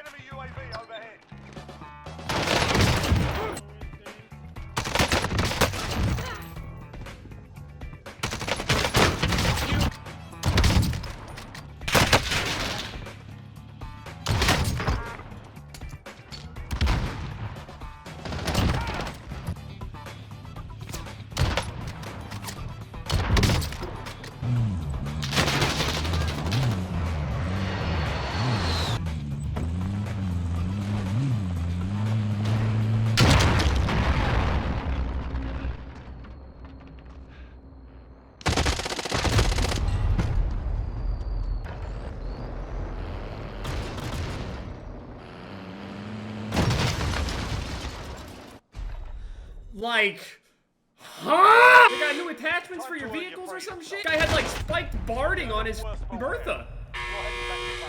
Enemy UAV overhead. Like, huh? You got new attachments for your vehicles or some shit? Guy had like spiked barding on his Bertha.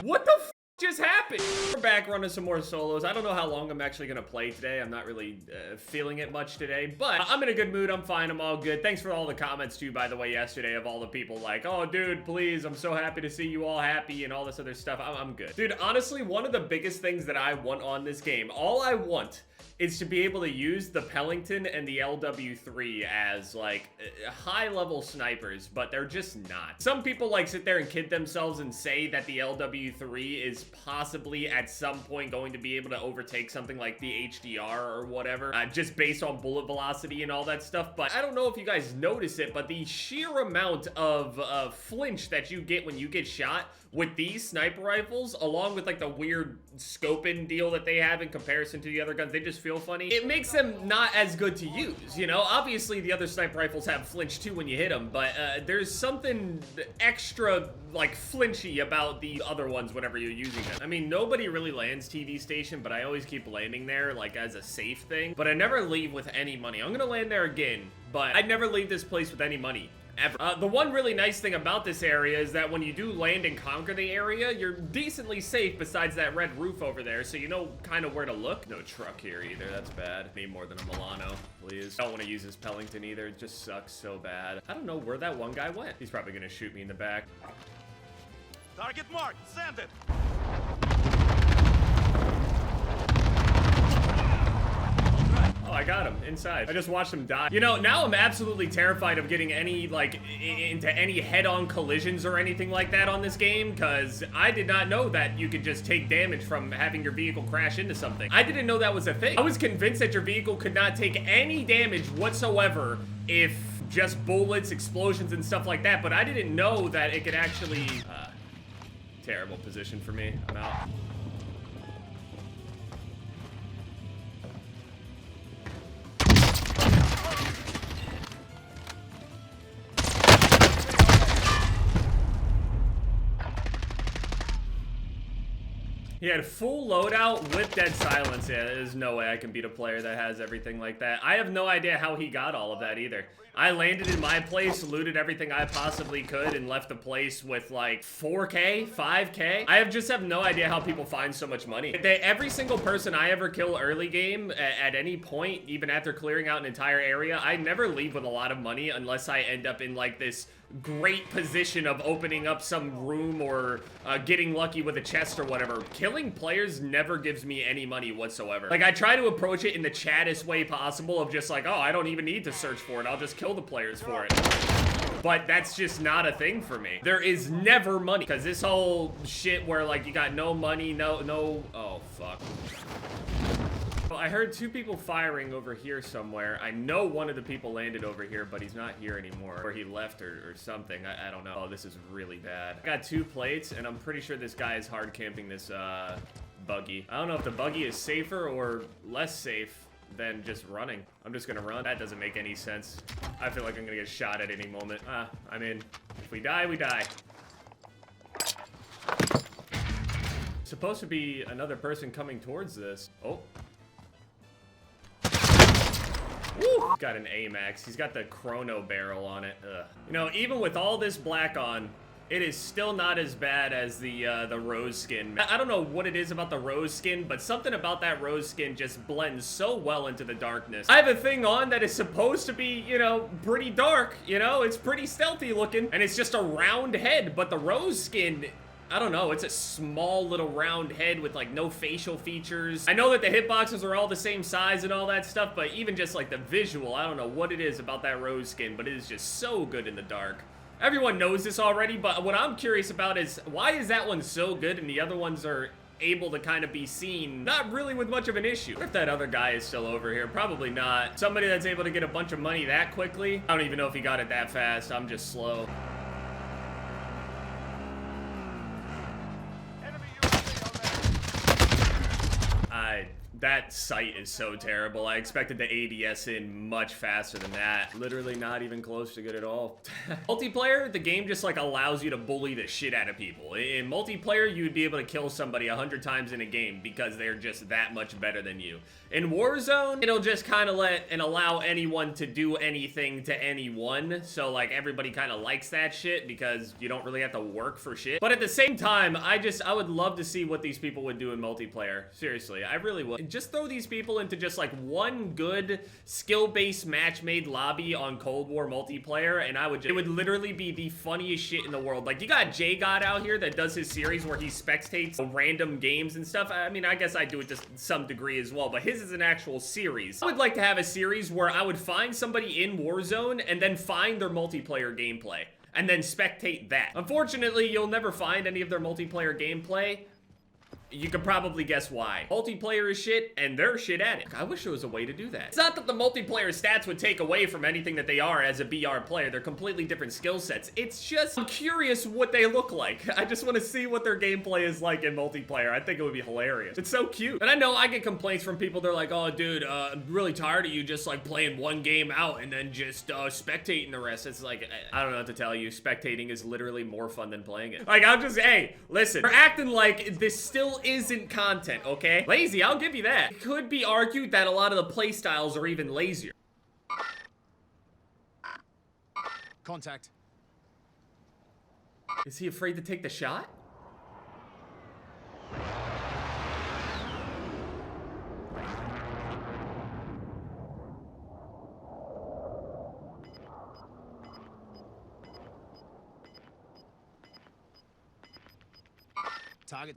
What the f just happened? We're back running some more solos. I don't know how long I'm actually gonna play today. I'm not really feeling it much today, but I'm in a good mood. I'm fine. I'm all good. Thanks for all the comments too, by the way, yesterday of all the people like, oh, dude, please, I'm so happy to see you all happy and all this other stuff. I'm good. Dude, honestly, one of the biggest things that I want on this game, all I want is to be able to use the Pellington and the LW3 as like high-level snipers, but they're just not. Some people like sit there and kid themselves and say that the LW3 is possibly at some point going to be able to overtake something like the HDR or whatever, just based on bullet velocity and all that stuff. But I don't know if you guys notice it, but the sheer amount of flinch that you get when you get shot with these sniper rifles, along with like the weird scoping deal that they have in comparison to the other guns, they just feel funny. It makes them not as good to use, you know? Obviously, the other sniper rifles have flinch too when you hit them, but there's something extra, like, flinchy about the other ones whenever you're using them. I mean, nobody really lands TV station, but I always keep landing there, like, as a safe thing. But I never leave with any money. I'm gonna land there again, but I'd never leave this place with any money. Ever. The one really nice thing about this area is that when you do land and conquer the area, you're decently safe besides that red roof over there, so you know kind of where to look. No truck here either, that's bad. Need more than a Milano, please. Don't want to use this Pellington either, it just sucks so bad. I don't know where that one guy went. He's probably gonna shoot me in the back. Target marked. Send it. I got him inside. I just watched him die. You know, now I'm absolutely terrified of getting any, like, into any head-on collisions or anything like that on this game, because I did not know that you could just take damage from having your vehicle crash into something. I didn't know that was a thing. I was convinced that your vehicle could not take any damage whatsoever if just bullets, explosions, and stuff like that, but I didn't know that it could actually... terrible position for me. I'm out. He had full loadout with dead silence. Yeah, there's no way I can beat a player that has everything like that. I have no idea how he got all of that either. I landed in my place, looted everything I possibly could, and left the place with like 4K, 5K. I just have no idea how people find so much money. Every single person I ever kill early game, at any point, even after clearing out an entire area, I never leave with a lot of money unless I end up in like this great position of opening up some room or getting lucky with a chest or whatever. Killing players never gives me any money whatsoever. Like, I try to approach it in the chattest way possible of just like, oh, I don't even need to search for it. I'll just kill the players for it. But that's just not a thing for me. There is never money. Because this whole shit where, like, you got no money, no... Oh, fuck. Well, I heard two people firing over here somewhere. I know one of the people landed over here, but he's not here anymore. Or he left or something. I don't know. Oh, this is really bad. I got 2 plates, and I'm pretty sure this guy is hard camping this buggy. I don't know if the buggy is safer or less safe than just running. I'm just gonna run. That doesn't make any sense. I feel like I'm gonna get shot at any moment. I mean, if we die, we die. Supposed to be another person coming towards this. Oh. Woo! Got an AMAX. He's got the chrono barrel on it. Ugh. You know, even with all this black on, it is still not as bad as the rose skin. I don't know what it is about the rose skin, but something about that rose skin just blends so well into the darkness. I have a thing on that is supposed to be, you know, pretty dark, you know? It's pretty stealthy looking, and it's just a round head, but the rose skin I don't know, it's a small little round head with like no facial features. I know that the hitboxes are all the same size and all that stuff, but even just like the visual, I don't know what it is about that rose skin, but it is just so good in the dark. Everyone knows this already, but what I'm curious about is why is that one so good and the other ones are able to kind of be seen not really with much of an issue? What if that other guy is still over here? Probably not. Somebody that's able to get a bunch of money that quickly? I don't even know if he got it that fast. I'm just slow. That sight is so terrible. I expected the ADS in much faster than that. Literally not even close to good at all. Multiplayer, the game just like allows you to bully the shit out of people. In multiplayer, you would be able to kill somebody 100 times in a game because they're just that much better than you. In Warzone, it'll just kind of let and allow anyone to do anything to anyone. So like everybody kind of likes that shit because you don't really have to work for shit. But at the same time, I would love to see what these people would do in multiplayer. Seriously, I really would. Just throw these people into just like one good skill-based match-made lobby on Cold War multiplayer, and it would literally be the funniest shit in the world. Like, you got J-God out here that does his series where he spectates random games and stuff. I mean, I guess I do it to some degree as well, but his is an actual series. I would like to have a series where I would find somebody in Warzone and then find their multiplayer gameplay and then spectate that. Unfortunately, you'll never find any of their multiplayer gameplay. You could probably guess why. Multiplayer is shit, and they're shit at it. I wish there was a way to do that. It's not that the multiplayer stats would take away from anything that they are as a BR player. They're completely different skill sets. It's just, I'm curious what they look like. I just want to see what their gameplay is like in multiplayer. I think it would be hilarious. It's so cute. And I know I get complaints from people. They're like, oh, dude, I'm really tired of you just like playing one game out and then just spectating the rest. It's like, I don't know what to tell you. Spectating is literally more fun than playing it. Like, I'm just, hey, listen, you're acting like this still isn't content, okay? Lazy, I'll give you that. It could be argued that a lot of the play styles are even lazier. Contact. Is he afraid to take the shot? Target.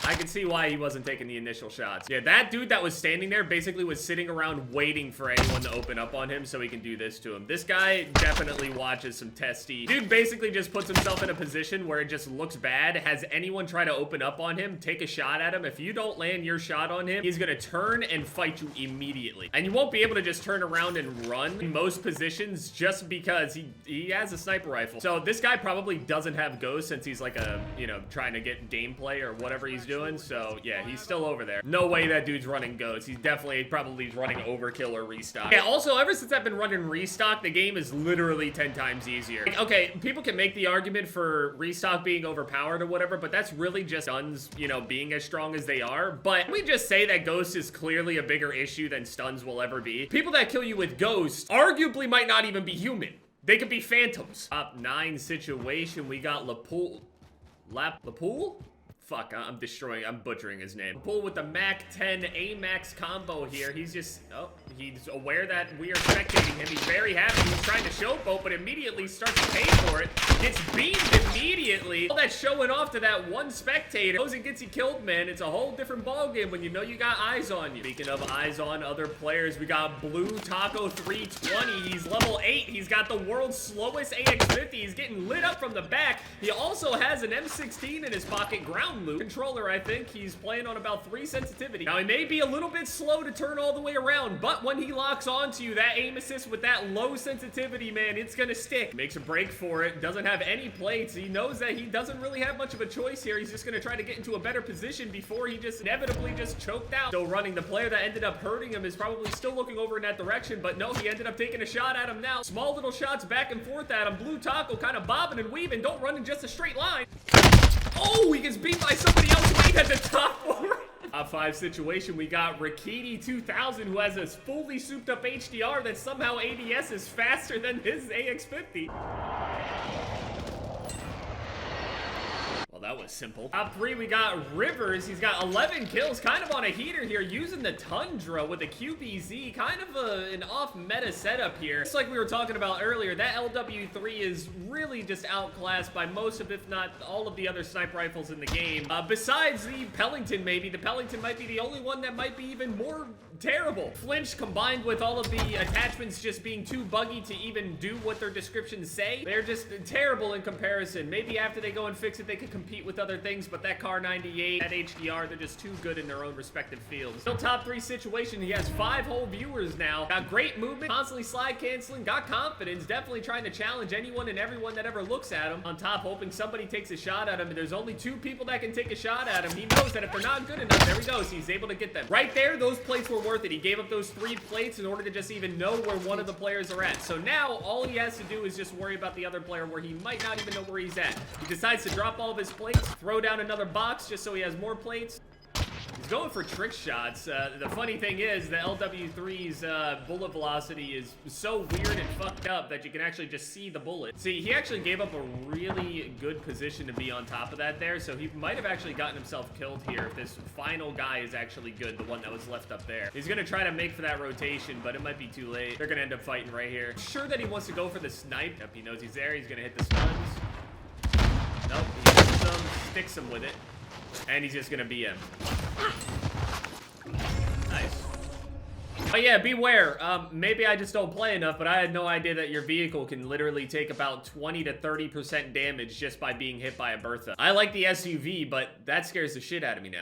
I can see why he wasn't taking the initial shots. Yeah, that dude that was standing there basically was sitting around waiting for anyone to open up on him so he can do this to him. This guy definitely watches some testy. Dude basically just puts himself in a position where it just looks bad. Has anyone try to open up on him, take a shot at him. If you don't land your shot on him, he's gonna turn and fight you immediately. And you won't be able to just turn around and run in most positions just because he has a sniper rifle. So this guy probably doesn't have ghost since he's like a, you know, trying to get gameplay or whatever he's doing. So yeah, he's still over there. No way that dude's running ghosts. He's definitely probably running overkill or restock. Yeah, also ever since I've been running restock, the game is literally 10 times easier. Like, okay, people can make the argument for restock being overpowered or whatever, but that's really just stuns, you know, being as strong as they are. But can we just say that ghost is clearly a bigger issue than stuns will ever be? People that kill you with ghost arguably might not even be human. They could be phantoms. Top 9 situation, we got Lapool. Lapool? Fuck, I'm butchering his name. Pull with the Mac 10 AMAX combo here. He's just, oh, he's aware that we are spectating him. He's very happy. He's trying to showboat, but immediately starts to pay for it. Gets beamed immediately. All that showing off to that one spectator. Goes and gets you killed, man. It's a whole different ballgame when you know you got eyes on you. Speaking of eyes on other players, we got Blue Taco 320. He's level 8. He's got the world's slowest AX50. He's getting lit up from the back. He also has an M16 in his pocket. Ground loop controller, I think. He's playing on about 3 sensitivity. Now, he may be a little bit slow to turn all the way around, but when he locks onto you, that aim assist with that low sensitivity, man, it's gonna stick. Makes a break for it. Doesn't have any plates. He knows that he doesn't really have much of a choice here. He's just gonna try to get into a better position before he just inevitably just choked out. Still running. The player that ended up hurting him is probably still looking over in that direction, but no, he ended up taking a shot at him now. Small little shots back and forth at him. Blue Taco kind of bobbing and weaving. Don't run in just a straight line. Oh, he gets beat by somebody else who at the top 4. Top 5 situation, we got Rakiti 2000 who has a fully souped up HDR that somehow ADS is faster than his AX50. Well, Well, that was simple. Top 3, we got Rivers. He's got 11 kills, kind of on a heater here, using the Tundra with a QBZ. Kind of an off-meta setup here. Just like we were talking about earlier, that LW3 is really just outclassed by most of, if not all of the other sniper rifles in the game. Besides the Pellington, maybe. The Pellington might be the only one that might be even more terrible. Flinch, combined with all of the attachments just being too buggy to even do what their descriptions say, they're just terrible in comparison. Maybe after they go and fix it, they could compete with other things, but that Car 98, that HDR, they're just too good in their own respective fields. Still top 3 situation. He has 5 whole viewers now. Got great movement, constantly slide canceling, got confidence, definitely trying to challenge anyone and everyone that ever looks at him. On top, hoping somebody takes a shot at him, and there's only 2 people that can take a shot at him. He knows that if they're not good enough, there he goes. He's able to get them. Right there, those plates were worth it. He gave up those 3 plates in order to just even know where one of the players are at. So now, all he has to do is just worry about the other player where he might not even know where he's at. He decides to drop all of his plates, throw down another box just so he has more plates. He's going for trick shots. The funny thing is, the LW3's bullet velocity is so weird and fucked up that you can actually just see the bullet. See, he actually gave up a really good position to be on top of that there, so he might have actually gotten himself killed here if this final guy is actually good, the one that was left up there. He's gonna try to make for that rotation, but it might be too late. They're gonna end up fighting right here. Sure that he wants to go for the snipe. Yep, he knows he's there. He's gonna hit the stuns. Nope, he hits him, sticks him with it, and he's just gonna BM. Nice. Oh yeah, beware. Maybe I just don't play enough, but I had no idea that your vehicle can literally take about 20 to 30% damage just by being hit by a Bertha. I like the SUV, but that scares the shit out of me now.